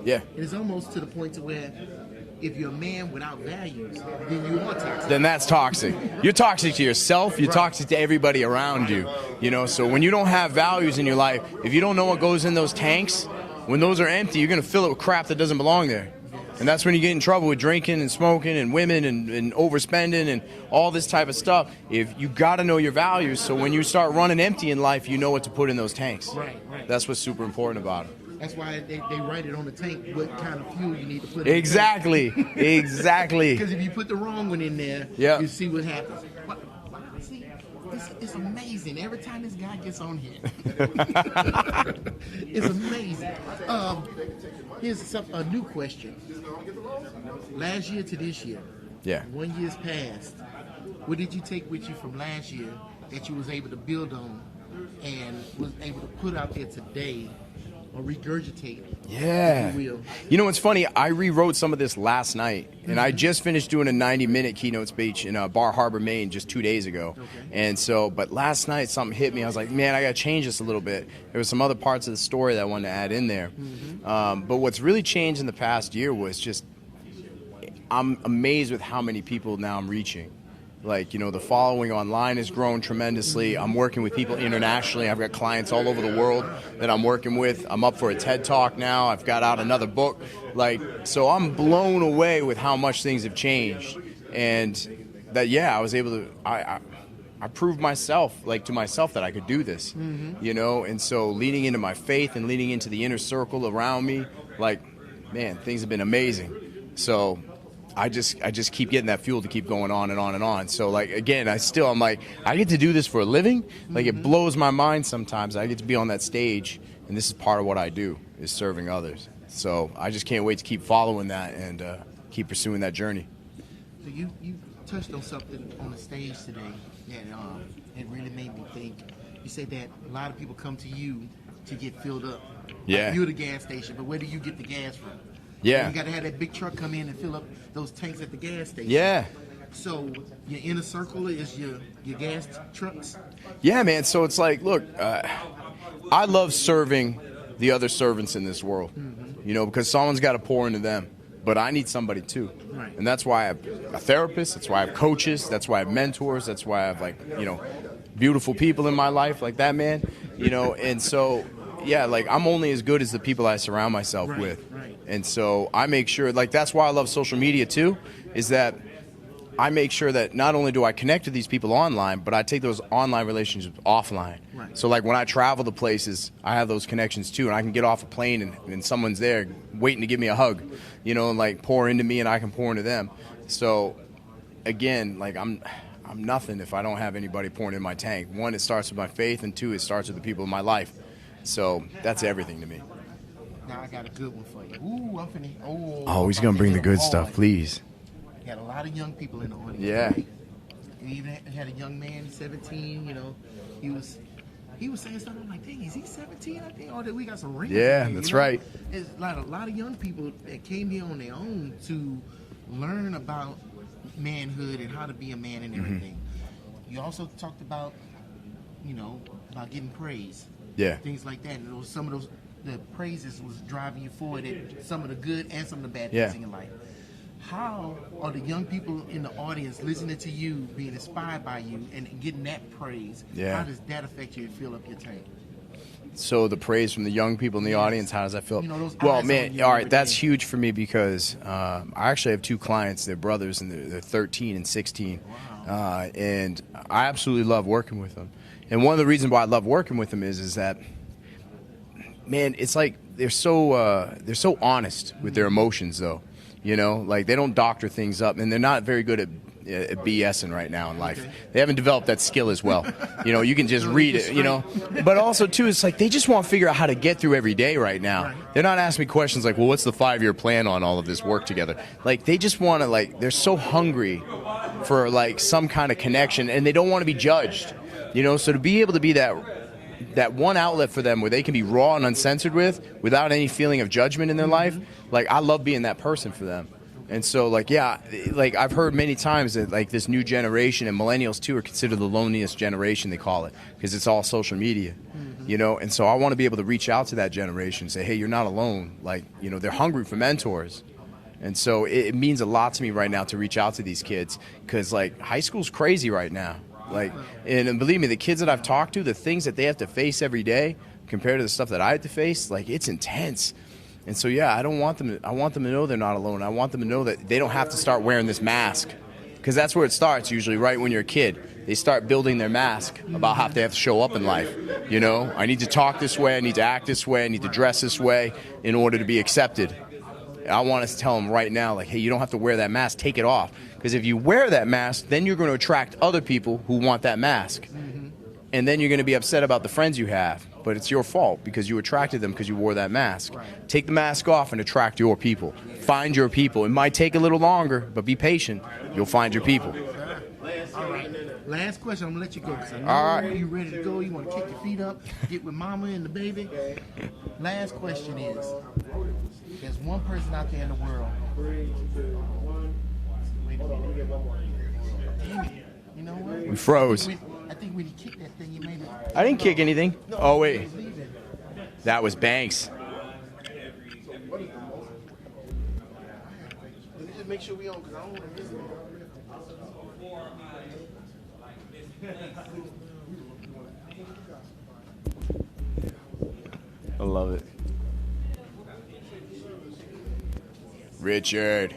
Yeah. It's almost to the point to where if you're a man without values, then you are toxic. Then that's toxic. You're toxic to yourself. You're toxic to everybody around you. You know, so when you don't have values in your life, if you don't know what goes in those tanks, when those are empty, you're going to fill it with crap that doesn't belong there. And that's when you get in trouble with drinking and smoking and women and overspending and all this type of stuff. If you got to know your values, so when you start running empty in life, you know what to put in those tanks. Right. That's what's super important about it. That's why they write it on the tank what kind of fuel you need to put in. Exactly. Because if you put the wrong one in there, yeah, you see what happens. See, it's amazing. Every time this guy gets on here, it's amazing. Here's a new question. Last year to this year, 1 year's passed. What did you take with you from last year that you was able to build on and was able to put out there today? Or regurgitate. Yeah. You know what's funny? I rewrote some of this last night, and I just finished doing a 90-minute keynote speech in Bar Harbor, Maine, just 2 days ago. Okay. And so, but last night something hit me. I was like, man, I got to change this a little bit. There were some other parts of the story that I wanted to add in there. But what's really changed in the past year was just, I'm amazed with how many people now I'm reaching. Like, you know, the following online has grown tremendously. I'm working with people internationally. I've got clients all over the world that I'm working with. I'm up for a TED Talk now. I've got out another book. Like, so I'm blown away with how much things have changed. And that, I was able to, I proved myself, like to myself, that I could do this, you know? And so leaning into my faith and leaning into the inner circle around me, like, man, things have been amazing. So I just keep getting that fuel to keep going on and on and on. So, like, again, I'm like, I get to do this for a living. Like, it blows my mind sometimes. I get to be on that stage, and this is part of what I do, is serving others. So I just can't wait to keep following that and keep pursuing that journey. So you touched on something on the stage today that it really made me think. You said that a lot of people come to you to get filled up. Yeah. Like, you're the gas station, but where do you get the gas from? Yeah. You got to have that big truck come in and fill up those tanks at the gas station. Yeah. So your inner circle is your gas trucks? Yeah, man. So it's like, look, I love serving the other servants in this world, you know, because someone's got to pour into them. But I need somebody too. Right. And that's why I have a therapist. That's why I have coaches. That's why I have mentors. That's why I have, like, you know, beautiful people in my life like that, man. You know, and so, yeah, like, I'm only as good as the people I surround myself with. Right. And so I make sure, like, that's why I love social media too, is that I make sure that not only do I connect with these people online, but I take those online relationships offline. Right. So, like, when I travel to places, I have those connections too, and I can get off a plane and someone's there waiting to give me a hug, you know, and, like, pour into me and I can pour into them. So, again, like, I'm nothing if I don't have anybody pouring in my tank. One, it starts with my faith, and two, it starts with the people in my life. So that's everything to me. Now I got a good one for you. Ooh, I'm finna. Oh, he's gonna bring the good stuff, please. You got a lot of young people in the audience. Yeah. Right? You even had a young man, 17. You know, he was saying something. I'm like, dang, is he 17? I think. Oh, we got some rings. Yeah, there, that's you know? right. There's a lot of young people that came here on their own to learn about manhood and how to be a man and everything. You also talked about, you know, about getting praise. Yeah. Things like that. And some of those, the praises was driving you forward at some of the good and some of the bad things in your life. How are the young people in the audience listening to you, being inspired by you, and getting that praise? Yeah. How does that affect you and fill up your tank? So the praise from the young people in the audience, how does that feel? You know, those well, eyes man, on you all right, that's day. huge for me because I actually have two clients. They're brothers, and they're 13 and 16. Wow. And I absolutely love working with them. And one of the reasons why I love working with them is that, man, it's like they're so honest with their emotions, though. You know, like, they don't doctor things up, and they're not very good at BSing right now in life. Okay. They haven't developed that skill as well. You know, you can just read it, you know. But also, too, it's like they just want to figure out how to get through every day right now. Right. They're not asking me questions like, well, what's the 5-year plan on all of this work together? Like, they just want to, like, they're so hungry for, like, some kind of connection, and they don't want to be judged. You know, so to be able to be that one outlet for them where they can be raw and uncensored without any feeling of judgment in their life, like, I love being that person for them. And so, like, yeah, like, I've heard many times that, like, this new generation, and millennials too, are considered the loneliest generation, they call it, because it's all social media. you know. And so I want to be able to reach out to that generation and say, hey, you're not alone. Like, you know, they're hungry for mentors. And so it means a lot to me right now to reach out to these kids because, like, high school's crazy right now. Like, and believe me, the kids that I've talked to, the things that they have to face every day compared to the stuff that I have to face, like, it's intense. And so, yeah, I want them to know they're not alone. I want them to know that they don't have to start wearing this mask because that's where it starts usually, right when you're a kid. They start building their mask about how they have to show up in life. You know, I need to talk this way, I need to act this way, I need to dress this way in order to be accepted. I want to tell them right now, like, hey, you don't have to wear that mask. Take it off. Because if you wear that mask, then you're going to attract other people who want that mask. And then you're going to be upset about the friends you have. But it's your fault because you attracted them because you wore that mask. Take the mask off and attract your people. Find your people. It might take a little longer, but be patient. You'll find your people. All right. Last question. I'm going to let you go because I know All right. you're ready to go. You want to kick your feet up, get with mama and the baby. Last question is, there's one person out there in the world. Wait a minute. Damn it. You know what? We froze. I think when you kicked that thing, you made it. I didn't kick anything. Oh, wait. That was Banks. Let me just make sure we on because I don't want to miss it. I love it. Richard.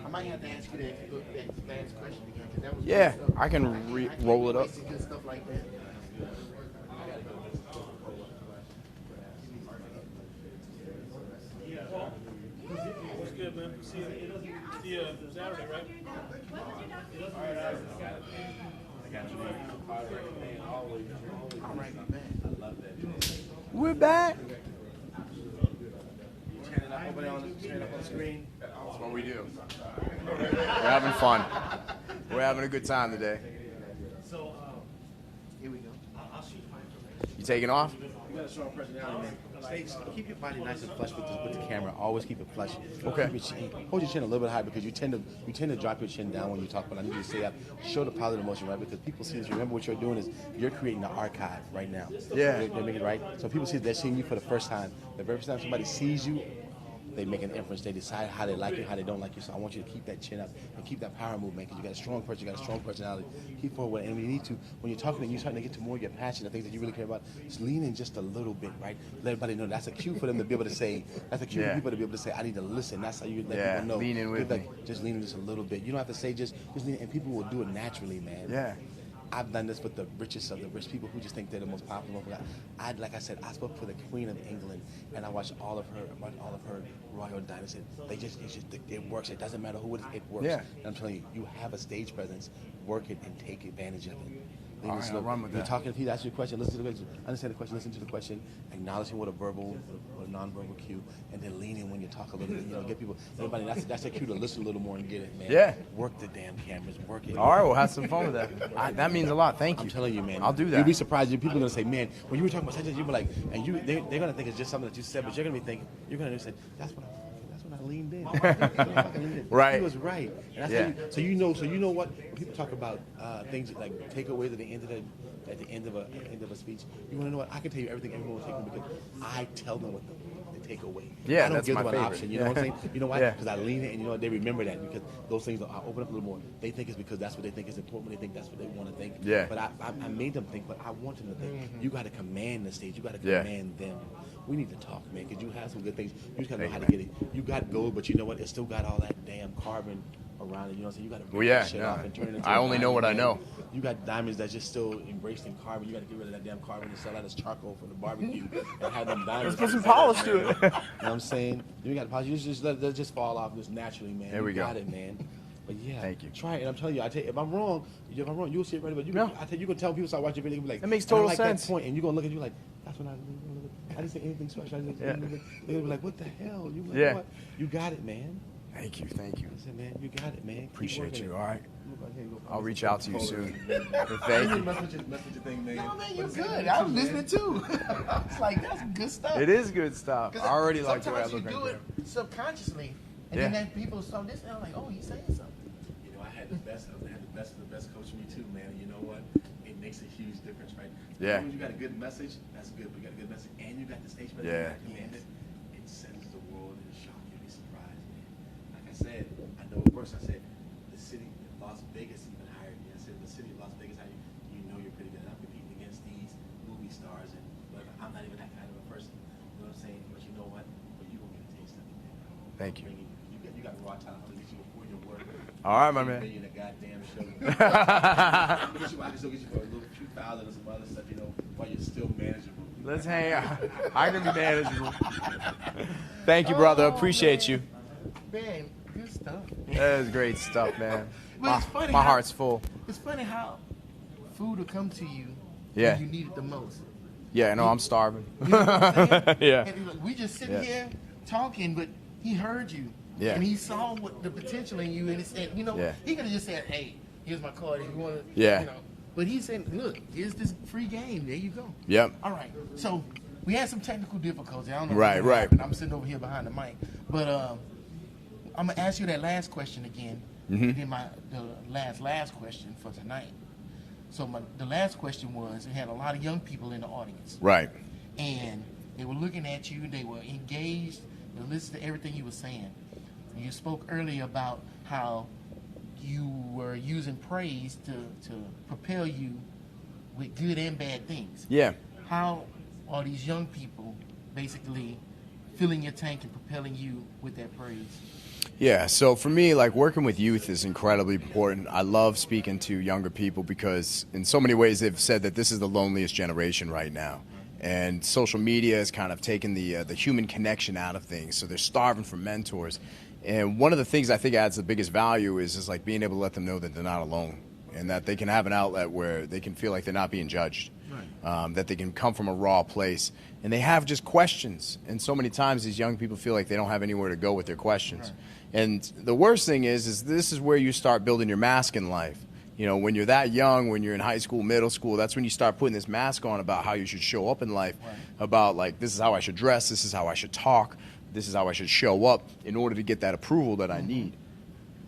I might have to ask you that last question again because that was Yeah, good stuff. I can roll it up. Good stuff like that. What's good, man? See you Saturday, right? All right, man. We're back. Turn it up over there on the screen. That's what we do. We're having fun. We're having a good time today. So, Here we go. I'll shoot my information. You taking off? You got a strong personality, man. Keep your body nice and flush with the camera. Always keep it flush. Okay. Hold your chin a little bit high because you tend to drop your chin down when you talk. But I need you to say that. Show the positive emotion, right? Because people see this. Remember what you're doing is you're creating an archive right now. Yeah. They're making it right. So people see they're seeing you for the first time. The very first time somebody sees you, they make an inference. They decide how they like you, how they don't like you. So I want you to keep that chin up and keep that power movement because you got a strong person, you got a strong personality. Keep forward, and when you need to, when you're talking and you're starting to get to more of your passion, the things that you really care about, just lean in just a little bit, right? Let everybody know that's a cue for them to be able to say. That's a cue for people to be able to say, I need to listen. That's how you let people know. Lean in with me. Just lean in just a little bit. You don't have to say just lean, and people will do it naturally, man. Yeah. I've done this with the richest of the rich people who just think they're the most popular. Like I said, I spoke for the Queen of England, and I watched all of her royal dynasty. It works. It doesn't matter who it is, it works. Yeah. And I'm telling you, you have a stage presence. Work it and take advantage of it. All right, I'll run with You're that. talking. If he asks you a question, listen to the question. Understand the question. Listen to the question. Acknowledge him with a verbal or a non-verbal cue, and then lean in when you talk a little bit. You know, get people. Everybody. That's a cue to listen a little more and get it, man. Yeah. Work the damn cameras. Work it. All right, we'll have some fun with that. That means a lot. Thank you. I'm telling you, man. I'll do that. You'll be surprised. People are gonna say, "Man, when you were talking about such and you were like," and they're gonna think it's just something that you said, but you're gonna be thinking, you're gonna say, "That's when I leaned in." Right. He was right. And that's Yeah. how you know what? When people talk about things like takeaways at the end of a speech, you want to know what? I can tell you everything everyone will take away because I tell them what the takeaway. Yeah, I don't that's give my them an favorite. option. You know what I'm saying? You know why? Yeah. Because I lean in, and you know what? They remember that because those things are open up a little more. They think it's because that's what they think is important. They think that's what they want to think. Yeah. But I made them think, but I want them to think. You got to command the stage. You got to Yeah. command them. We need to talk, man, because you have some good things. You just got to know Thank how you, to get it. You got gold, but you know what? It still got all that damn carbon around it. You know what I'm saying? You got to Well, break yeah, that shit yeah. off and turn it into I a only know what I diamond, know. man. You got diamonds that just still embraced in carbon. You got to get rid of that damn carbon and sell that as charcoal for the barbecue and have them diamonds. Let's put some polish to it. You know what I'm saying? You got to polish. You just let it just fall off just naturally, man. There we go. You got it, man. But yeah, thank you. Try it. And I'm telling you, I tell you, if I'm wrong, you'll see it right away. But I tell you, you can tell people start watching your video, be like, that makes total sense. That point, and you're gonna look at you like, that's when I didn't say anything special. They're gonna be like, what the hell? You like, what? You got it, man. Thank you. I said, man, you got it, man. Appreciate you. All right. I'll reach out to you soon. Thank you. Message thing, man. No, man, you're good. I was listening too. It's like, that's good stuff. It is good stuff. I already like the way I look right there. Sometimes you do it subconsciously, and then people saw this and I'm like, oh, he's saying something. You know, I had the best of the best coach me too, man. And you know what? It makes a huge difference, right? Yeah. When you got a good message, that's good. But you got a good message, and you got the stage message. Yeah. It sends the world in shock. You'll be surprised, man. Like I said, I know at first I said the city, Las Vegas even hired me. I said the city of Las Vegas, you know you're pretty good. And I'm competing against these movie stars, and whatever. I'm not even that kind of a person. You know what I'm saying? But you know what? But you gonna get a taste of it, man. Thank you. You got raw talent. I'm gonna get you a 4-year work. All right, my man. In a goddamn show. I can still get you for a little few thousand or some other stuff, you know, while you're still manageable. Let's hang out. I can be manageable. Thank you, brother. Appreciate you. Man, good stuff. That is great stuff, man. But it's funny my heart's full. It's funny how food will come to you Yeah. when you need it the most. Yeah, no, I'm starving. You know what I'm saying? Yeah. And like, we just sitting here talking, but he heard you. Yeah. And he saw what the potential in you, and he said, you know, he could have just said, hey, here's my card if you want to, Yeah. you know. But he said, look, here's this free game. There you go. Yep. All right. So we had some technical difficulties. I don't know Right. what happened. I'm sitting over here behind the mic. But I'm going to ask you that last question again. And then the last question for tonight. So the last question was, we had a lot of young people in the audience. Right. And they were looking at you. They were engaged. They listened to everything you were saying. You spoke earlier about how you were using praise to propel you with good and bad things. Yeah. How are these young people basically filling your tank and propelling you with that praise? Yeah, so for me, like working with youth is incredibly important. I love speaking to younger people because in so many ways they've said that this is the loneliest generation right now. And social media has kind of taken the human connection out of things, so they're starving for mentors. And one of the things I think adds the biggest value is like being able to let them know that they're not alone and that they can have an outlet where they can feel like they're not being judged, that they can come from a raw place. And they have just questions. And so many times these young people feel like they don't have anywhere to go with their questions. And the worst thing is this is where you start building your mask in life. You know, when you're that young, when you're in high school, middle school, that's when you start putting this mask on about how you should show up in life, about like this is how I should dress, this is how I should talk, this is how I should show up in order to get that approval that I need.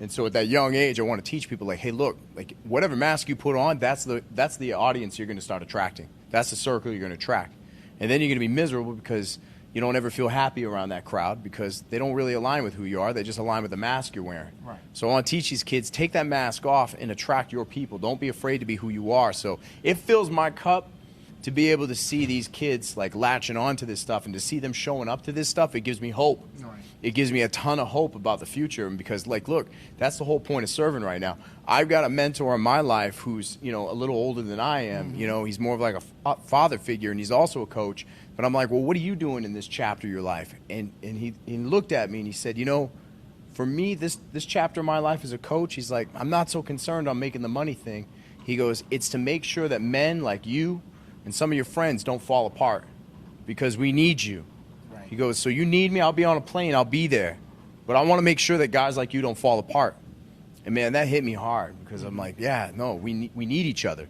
And so at that young age, I want to teach people like, hey, look, like whatever mask you put on, that's the audience you're going to start attracting. That's the circle you're going to attract. And then you're going to be miserable because you don't ever feel happy around that crowd because they don't really align with who you are. They just align with the mask you're wearing. Right. So I want to teach these kids, take that mask off and attract your people. Don't be afraid to be who you are. So it fills my cup to be able to see these kids like latching onto this stuff and to see them showing up to this stuff. It gives me hope. Right. It gives me a ton of hope about the future because, like, look, that's the whole point of serving right now. I've got a mentor in my life who's, you know, a little older than I am. You know, he's more of like a father figure, and he's also a coach. But I'm like, well, what are you doing in this chapter of your life? And he looked at me and he said, you know, for me, this chapter of my life as a coach, he's like, I'm not so concerned on making the money thing. He goes, it's to make sure that men like you and some of your friends don't fall apart because we need you. Right. He goes, so you need me, I'll be on a plane, I'll be there. But I want to make sure that guys like you don't fall apart. And man, that hit me hard because I'm like, yeah, no, we need each other.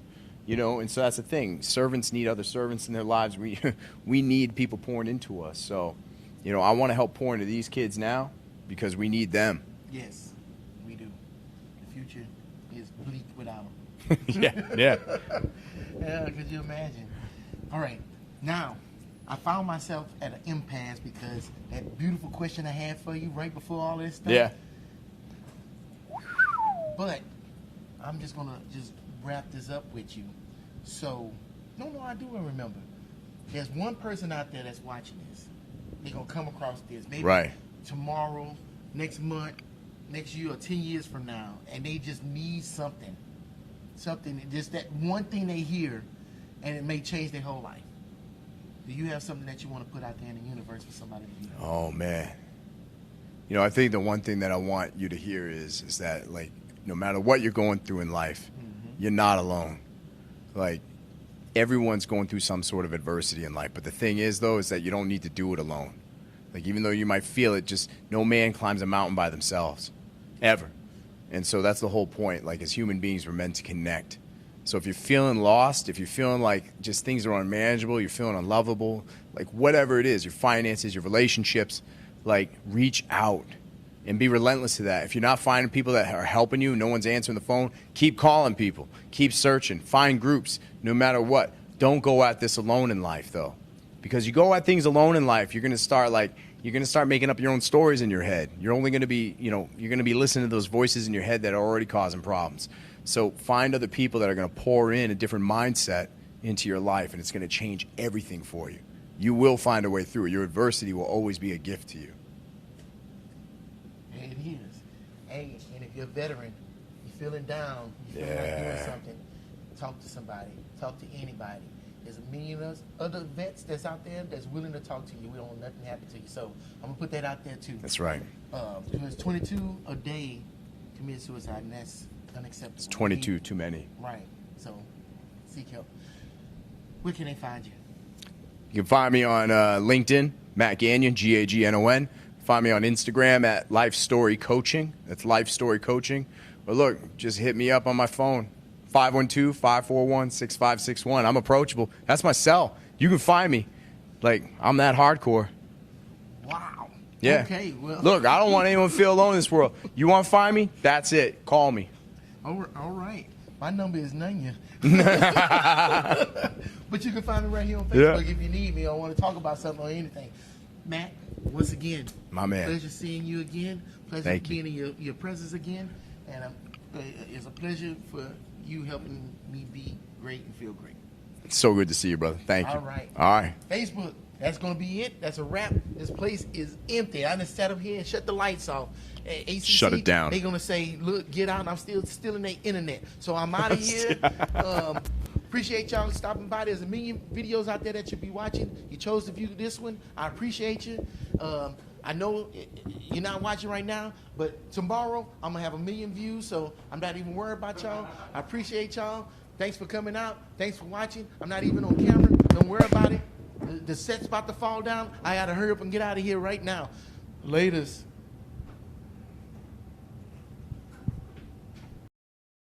You know, and so that's the thing. Servants need other servants in their lives. We need people pouring into us. So, you know, I want to help pour into these kids now because we need them. Yes, we do. The future is bleak without them. Yeah. Yeah, could you imagine? All right, now I found myself at an impasse because that beautiful question I had for you right before all this stuff. Yeah. But I'm just gonna wrap this up with you. So, no, I do remember. There's one person out there that's watching this. They're gonna come across this maybe tomorrow, next month, next year, or 10 years from now, and they just need something. something, just that one thing they hear, and it may change their whole life. Do you have something that you want to put out there in the universe for somebody to hear? Oh man, you know, I think the one thing that I want you to hear is that, like, no matter what you're going through in life, you're not alone. Like, everyone's going through some sort of adversity in life. But the thing is, though, is that you don't need to do it alone. Like, even though you might feel it, just no man climbs a mountain by themselves, ever. And so that's the whole point. Like, as human beings, we're meant to connect. So if you're feeling lost, if you're feeling like just things are unmanageable, you're feeling unlovable, like whatever it is, your finances, your relationships, like, reach out and be relentless to that. If you're not finding people that are helping you, no one's answering the phone, keep calling people, keep searching, find groups, no matter what. Don't go at this alone in life, though. Because you go at things alone in life, you're going to start making up your own stories in your head. You're only going to be, you're going to be listening to those voices in your head that are already causing problems. So find other people that are going to pour in a different mindset into your life, and it's going to change everything for you. You will find a way through it. Your adversity will always be a gift to you. It is. Hey, and if you're a veteran, you're feeling down, you feel like doing something, talk to somebody, talk to anybody. There's a million other vets that's out there that's willing to talk to you. We don't want nothing to happen to you. So I'm going to put that out there, too. That's right. Because 22 a day commit suicide, and that's unacceptable. It's 22 too many. Right. So seek help. Where can they find you? You can find me on LinkedIn, Matt Gagnon, Gagnon. Find me on Instagram at Life Story Coaching. That's Life Story Coaching. But look, just hit me up on my phone, 512-541-6561. I'm approachable. That's my cell. You can find me. Like, I'm that hardcore. Wow. Yeah. Okay, well. Look, I don't want anyone to feel alone in this world. You want to find me? That's it. Call me. All right. My number is Nunya. But you can find me right here on Facebook if you need me or want to talk about something or anything. Matt, once again, my man. Pleasure seeing you again. Pleasure being in your presence again. And it's a pleasure for you helping me be great and feel great. It's so good to see you, brother. Thank you. All right. All right. Facebook, that's going to be it. That's a wrap. This place is empty. I just sat up here and shut the lights off. ACC, shut it down. They're going to say, look, get out. And I'm still in their internet. So I'm out of here. Appreciate y'all stopping by. There's a million videos out there that you'll be watching. You chose to view this one. I appreciate you. I know you're not watching right now, but tomorrow I'm going to have 1 million views, so I'm not even worried about y'all. I appreciate y'all. Thanks for coming out. Thanks for watching. I'm not even on camera. Don't worry about it. The set's about to fall down. I got to hurry up and get out of here right now. Laters.